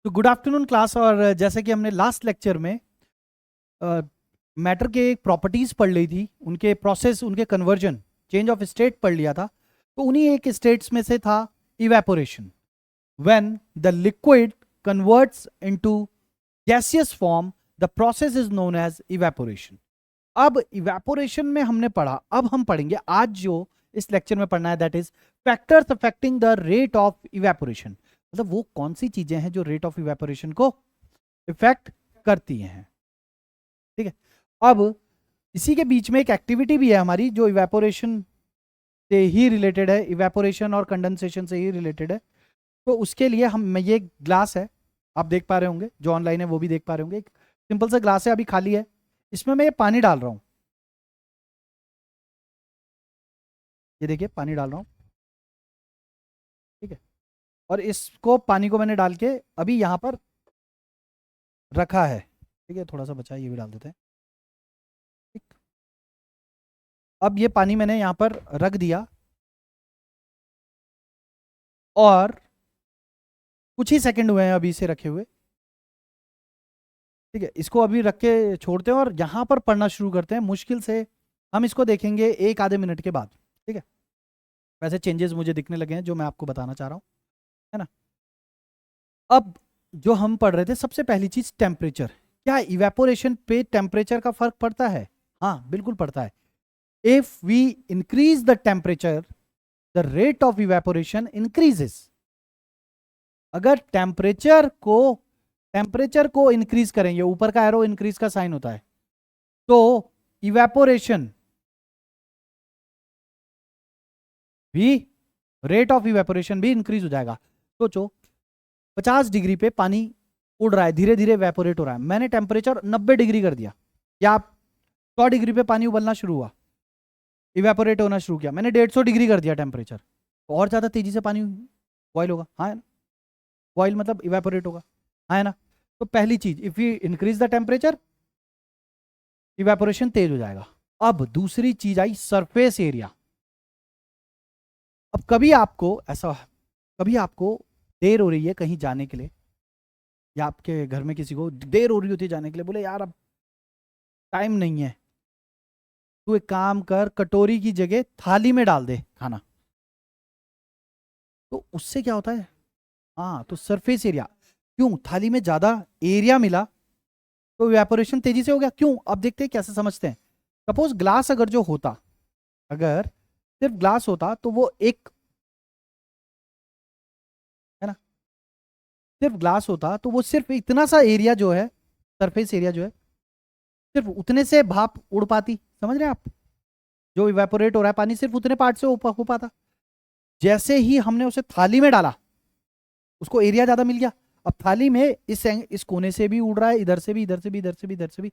तो good afternoon class. और जैसे कि हमने लास्ट लेक्चर में मैटर के प्रॉपर्टीज पढ़ ली थी, उनके प्रोसेस, उनके कन्वर्जन, चेंज ऑफ स्टेट पढ़ लिया था। तो उन्हीं एक स्टेट्स में से था evaporation, when the liquid converts into gaseous form, the process is known as evaporation. अब इवेपोरेशन में हमने पढ़ा, अब हम पढ़ेंगे आज जो इस लेक्चर में पढ़ना है, that is factors affecting the rate of evaporation. मतलब वो कौन सी चीजें हैं जो रेट ऑफ इवेपोरेशन को इफेक्ट करती हैं। ठीक है, अब इसी के बीच में एक एक्टिविटी भी है हमारी जो इवेपोरेशन से ही रिलेटेड है, इवेपोरेशन और कंडेंसेशन से ही रिलेटेड है। तो उसके लिए हम, ये ग्लास है, आप देख पा रहे होंगे, जो ऑनलाइन है वो भी देख पा रहे होंगे। एक सिंपल सा ग्लास है, अभी खाली है, इसमें मैं ये पानी डाल रहा हूं। ये देखिए पानी डाल रहा हूं, ठीक है। और इसको, पानी को मैंने डाल के अभी यहां पर रखा है, ठीक है। थोड़ा सा बचा है, ये भी डाल देते हैं, ठीक। अब ये पानी मैंने यहां पर रख दिया और कुछ ही सेकंड हुए हैं अभी इसे रखे हुए, ठीक है। इसको अभी रख के छोड़ते हैं और यहां पर पढ़ना शुरू करते हैं। मुश्किल से हम इसको देखेंगे एक आधे मिनट के बाद, ठीक है। वैसे चेंजेस मुझे दिखने लगे हैं जो मैं आपको बताना चाह रहा हूं, है ना। अब जो हम पढ़ रहे थे, सबसे पहली चीज टेम्परेचर। क्या इवेपोरेशन पे टेम्परेचर का फर्क पड़ता है? हाँ बिल्कुल पड़ता है। If we increase the temperature, the rate of evaporation increases. अगर टेम्परेचर को इंक्रीज करेंगे, ऊपर का एरो इंक्रीज का साइन होता है, तो इवेपोरेशन भी, रेट ऑफ इवेपोरेशन भी इंक्रीज हो जाएगा। सोचो 50 डिग्री पे पानी उड़ रहा है, धीरे धीरे इवेपोरेट हो रहा है, मैंने टेम्परेचर 90 डिग्री कर दिया, या 100 डिग्री पे पानी उबलना शुरू हुआ, इवेपोरेट होना शुरू किया, मैंने 150 डिग्री कर दिया टेम्परेचर, तो और ज्यादा तेजी से पानी बॉयल होगा, हाँ है ना। बॉयल मतलब इवेपोरेट होगा, हाँ है ना। तो पहली चीज, if you increase the temperature, evaporation तेज हो जाएगा। अब दूसरी चीज आई सरफेस एरिया। अब कभी आपको देर हो रही है कहीं जाने के लिए, या आपके घर में किसी को देर हो रही होती है जाने के लिए, बोले यार अब टाइम नहीं है, तू एक काम कर, कटोरी की जगह थाली में डाल दे खाना। तो उससे क्या होता है, हाँ, तो सरफेस एरिया, क्यों, थाली में ज्यादा एरिया मिला तो इवेपोरेशन तेजी से हो गया। क्यों, अब देखते हैं कैसे समझते हैं। सपोज ग्लास अगर जो होता, अगर सिर्फ ग्लास होता तो वो एक, है ना, सिर्फ ग्लास होता तो वो सिर्फ इतना सा एरिया जो है, सरफेस एरिया जो है, सिर्फ उतने से भाप उड़ पाती। समझ रहे हैं आप, जो इवेपोरेट हो रहा है पानी सिर्फ उतने पार्ट से हो पाता। जैसे ही हमने उसे थाली में डाला, उसको एरिया ज्यादा मिल गया। अब थाली में इस कोने से भी उड़ रहा है, इधर से भी, इधर से भी, इधर से भी, इधर से भी,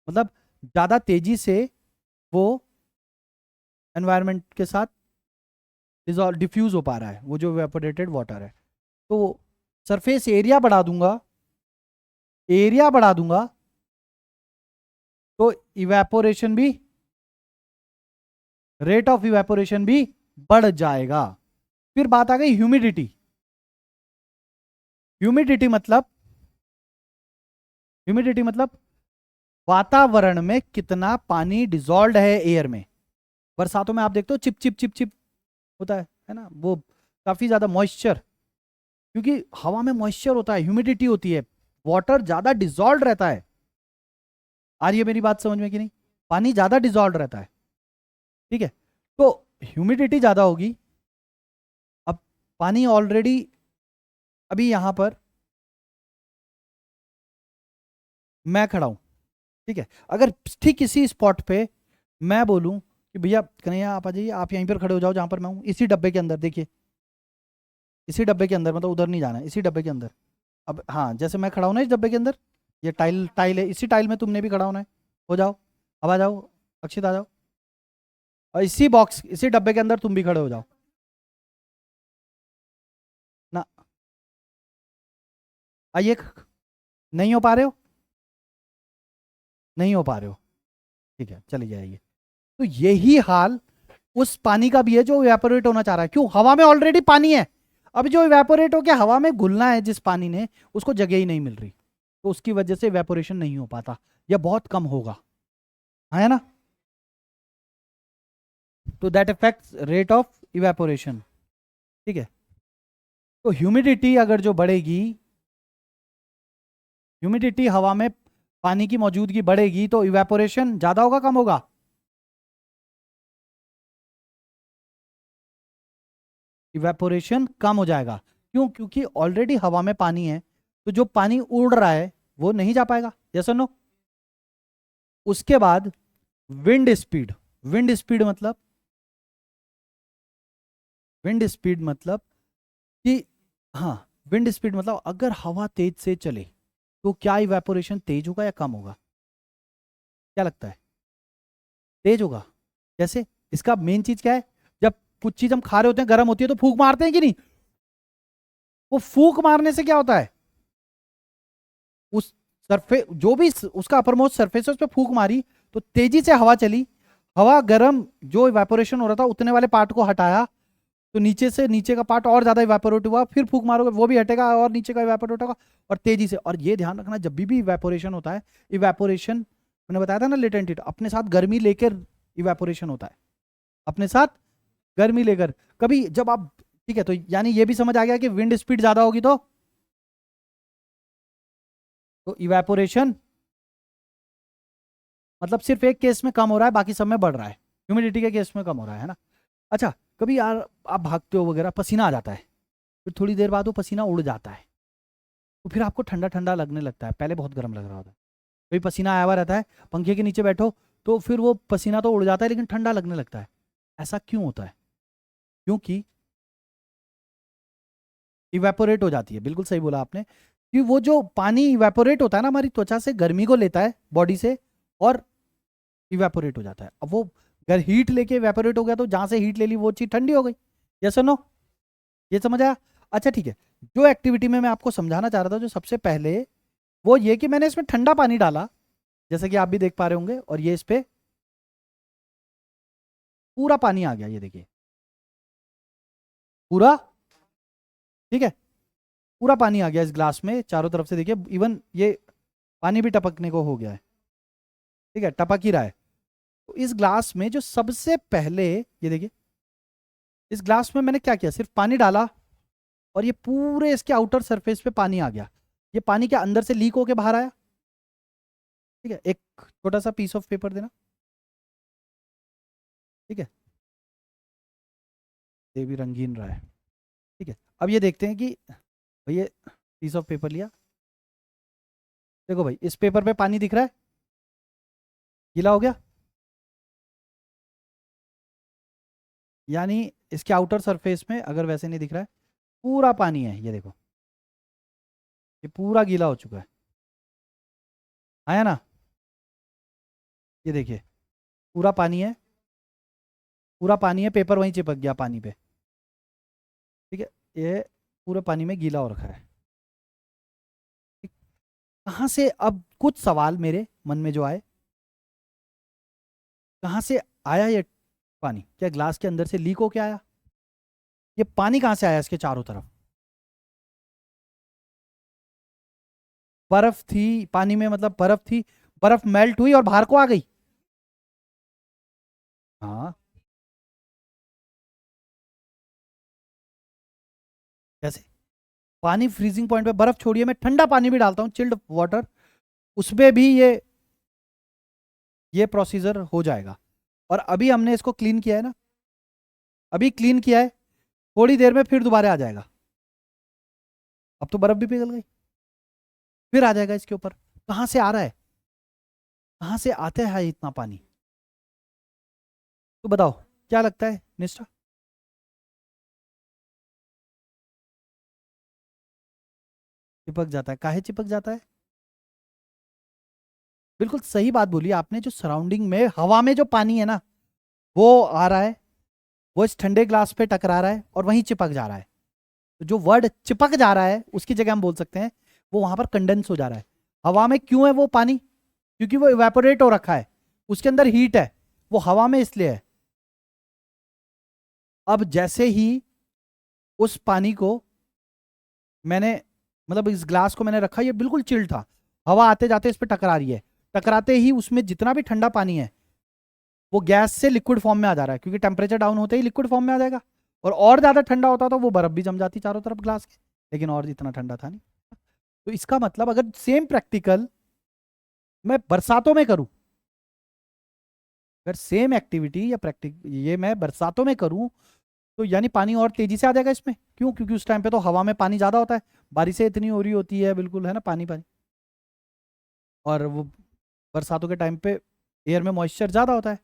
मतलब ज्यादा तेजी से वो एनवायरनमेंट के साथ डिफ्यूज हो पा रहा है, वो जो इवेपोरेटेड वाटर है। तो सरफेस एरिया बढ़ा दूंगा तो इवेपोरेशन भी, रेट ऑफ इवेपोरेशन भी बढ़ जाएगा। फिर बात आ गई ह्यूमिडिटी। ह्यूमिडिटी मतलब ह्यूमिडिटी मतलब वातावरण में कितना पानी डिजॉल्व है एयर में। बरसातों में आप देखते हो चिप चिप चिप चिप होता है ना, वो काफी ज्यादा मॉइस्चर, क्योंकि हवा में मॉइस्चर होता है, ह्यूमिडिटी होती है, वाटर ज्यादा डिजॉल्व रहता है। आ रही है मेरी बात समझ में कि नहीं? पानी ज्यादा डिजॉल्व रहता है, ठीक है। तो ह्यूमिडिटी ज्यादा होगी। अब पानी ऑलरेडी, अभी यहां पर मैं खड़ा हूं, ठीक है। अगर ठीक इसी स्पॉट पे मैं बोलूं कि भैया कन्हैया आप आ जाइए, आप यहीं पर खड़े हो जाओ जहां पर मैं हूं, इसी डब्बे के अंदर, देखिए इसी डब्बे के अंदर, मतलब उधर नहीं जाना है, इसी डब्बे के अंदर। अब हाँ, जैसे मैं खड़ा हूं ना इस डब्बे के अंदर, ये टाइल टाइल है, इसी टाइल में तुमने भी खड़ा होना है, हो जाओ, अब आ जाओ, अक्षित आ जाओ, और इसी बॉक्स, इसी डब्बे के अंदर तुम भी खड़े हो जाओ ना। आइए, नहीं हो पा रहे हो, नहीं हो पा रहे हो, ठीक है, चले जाइए। तो यही हाल उस पानी का भी है जो इवेपोरेट होना चाह रहा है। क्यों, हवा में ऑलरेडी पानी है। अब जो इवेपोरेट होके हवा में घुलना है जिस पानी ने, उसको जगह ही नहीं मिल रही, तो उसकी वजह से इवेपोरेशन नहीं हो पाता या बहुत कम होगा, है ना। तो that affects rate of evaporation, ठीक है। तो ह्यूमिडिटी अगर जो बढ़ेगी, ह्यूमिडिटी हवा में पानी की मौजूदगी बढ़ेगी तो इवेपोरेशन ज्यादा होगा कम होगा? इवेपोरेशन कम हो जाएगा। क्यों? क्योंकि ऑलरेडी हवा में पानी है, तो जो पानी उड़ रहा है वो नहीं जा पाएगा, यस और नो। उसके बाद विंड स्पीड, विंड स्पीड मतलब, विंड स्पीड मतलब कि, हाँ, विंड स्पीड मतलब अगर हवा तेज से चले तो क्या इवेपोरेशन तेज होगा या कम होगा? क्या लगता है? तेज होगा। कैसे? इसका मेन चीज क्या है, जब कुछ चीज हम खा रहे होते हैं गर्म होती है तो फूंक मारते हैं कि नहीं? वो फूंक मारने से क्या होता है, उस सरफेस जो भी उसका अपर मोस्ट सरफेस है उस पर फूंक मारी तो तेजी से हवा चली, हवा गर्म जो इवेपोरेशन हो रहा था उतने वाले पार्ट को हटाया, तो नीचे से नीचे का पार्ट और ज्यादा इवेपोरेट हुआ, फिर फूंक मारोगे वो भी हटेगा और नीचे का इवेपोरेट होगा और तेजी से। और ये ध्यान रखना, जब भी इवेपोरेशन होता है, इवेपोरेशन मैंने बताया था ना लेटेंट हीट, अपने साथ गर्मी लेकर इवेपोरेशन होता है, अपने साथ गर्मी लेकर। कभी जब आप, ठीक है, तो यानी ये भी समझ आ गया कि विंड स्पीड ज्यादा होगी तो इवेपोरेशन मतलब सिर्फ एक केस में कम हो रहा है, बाकी सब में बढ़ रहा है, ह्यूमिडिटी के केस में कम हो रहा है ना। अच्छा, कभी यार आप भागते हो वगैरह, पसीना आ जाता है, फिर थोड़ी देर बाद वो पसीना उड़ जाता है, तो फिर आपको ठंडा ठंडा लगने लगता है, पहले बहुत गर्म लग रहा होता है, कभी पसीना आया हुआ रहता है, पंखे के नीचे बैठो तो फिर वो पसीना तो उड़ जाता है लेकिन ठंडा लगने लगता है। ऐसा क्यों होता है? क्योंकि इवेपोरेट हो जाती है, बिल्कुल सही बोला आपने, कि वो जो पानी इवेपोरेट होता है ना, हमारी त्वचा से गर्मी को लेता है बॉडी से और इवेपोरेट हो जाता है। अब वो अगर हीट लेके इवेपोरेट हो गया तो जहां से हीट ले ली वो चीज ठंडी हो गई, यस और नो, ये समझ आया? अच्छा ठीक है, जो एक्टिविटी में मैं आपको समझाना चाह रहा था जो सबसे पहले, वो ये कि मैंने इसमें ठंडा पानी डाला, जैसे कि आप भी देख पा रहे होंगे, और ये इस पे पूरा पानी आ गया, ये देखिए पूरा, ठीक है, पूरा पानी आ गया इस ग्लास में चारों तरफ से, देखिए इवन ये पानी भी टपकने को हो गया है, ठीक है, टपक ही रहा है। तो इस ग्लास में जो सबसे पहले, ये देखिए इस ग्लास में मैंने क्या किया, सिर्फ पानी डाला और ये पूरे इसके आउटर सरफेस पे पानी आ गया, ये पानी के अंदर से लीक होके बाहर आया, ठीक है। एक छोटा सा पीस ऑफ पेपर देना, ठीक है, ये भी रंगीन रहा है, ठीक है। अब ये देखते हैं कि भाई ये पीस ऑफ पेपर लिया, देखो भाई इस पेपर पे पानी दिख रहा है, गीला हो गया, यानी इसके आउटर सरफेस में अगर वैसे नहीं दिख रहा है, पूरा पानी है, ये देखो ये पूरा गीला हो चुका है, आया ना, ये देखिए पूरा पानी है, पूरा पानी है, पेपर वहीं चिपक गया पानी पे, ठीक है, ये पूरे पानी में गीला हो रखा है। ठीक, कहाँ से, अब कुछ सवाल मेरे मन में जो आए, कहाँ से आया ये पानी? क्या ग्लास के अंदर से लीक होके आया? ये पानी कहाँ से आया इसके चारों तरफ? बर्फ थी पानी में, मतलब बर्फ थी, बर्फ मेल्ट हुई और बाहर को आ गई। हाँ, कैसे? पानी फ्रीजिंग पॉइंट पे, बर्फ छोड़िए, मैं ठंडा पानी भी डालता हूँ, चिल्ड वाटर, उसमें भी ये प्रोसीजर हो जाएगा। और अभी हमने इसको क्लीन किया है ना, अभी क्लीन किया है, थोड़ी देर में फिर दोबारा आ जाएगा, अब तो बर्फ भी पिघल गई, फिर आ जाएगा इसके ऊपर। कहाँ से आ रहा है, कहाँ से आता है इतना पानी? तो बताओ क्या लगता है निष्ठा? चिपक जाता है, काहे चिपक जाता है? बिल्कुल सही बात बोली आपने, जो सराउंडिंग में हवा में जो पानी है ना, वो आ रहा है, वो इस ठंडे ग्लास पे टकरा रहा है और वहीं चिपक जा रहा है। तो जो वर्ड चिपक जा रहा है उसकी जगह हम बोल सकते हैं वो वहां पर कंडेंस हो जा रहा है। हवा में क्यों है वो पानी? क्योंकि वो इवेपोरेट हो रखा है, उसके अंदर हीट है, वो हवा में इसलिए है। अब जैसे ही उस पानी को मैंने मतलब इस ग्लास को मैंने रखा, ये बिल्कुल चिल्ड था, हवा आते जाते इस पे टकरा रही है, टकराते ही उसमें जितना भी ठंडा पानी है वो गैस से लिक्विड फॉर्म में आ जा रहा है, क्योंकि टेम्परेचर डाउन होते ही लिक्विड फॉर्म में आ जाएगा। और ज्यादा ठंडा होता तो वो बर्फ भी जम जाती चारों तरफ ग्लास के, लेकिन और इतना ठंडा था नहीं। तो इसका मतलब अगर सेम प्रैक्टिकल मैं बरसातों में करूं, अगर सेम एक्टिविटी या प्रैक्टिक ये मैं बरसातों में करूं, तो यानी पानी और तेजी से आ जाएगा इसमें। क्यों? क्योंकि उस टाइम पे तो हवा में पानी ज्यादा होता है, बारिशें इतनी हो रही होती है, बिल्कुल है ना, पानी पानी। और वो बरसातों के टाइम पे एयर में मॉइस्चर ज्यादा होता है,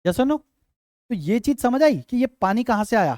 जैसा नो। तो ये चीज समझ आई कि ये पानी कहाँ से आया,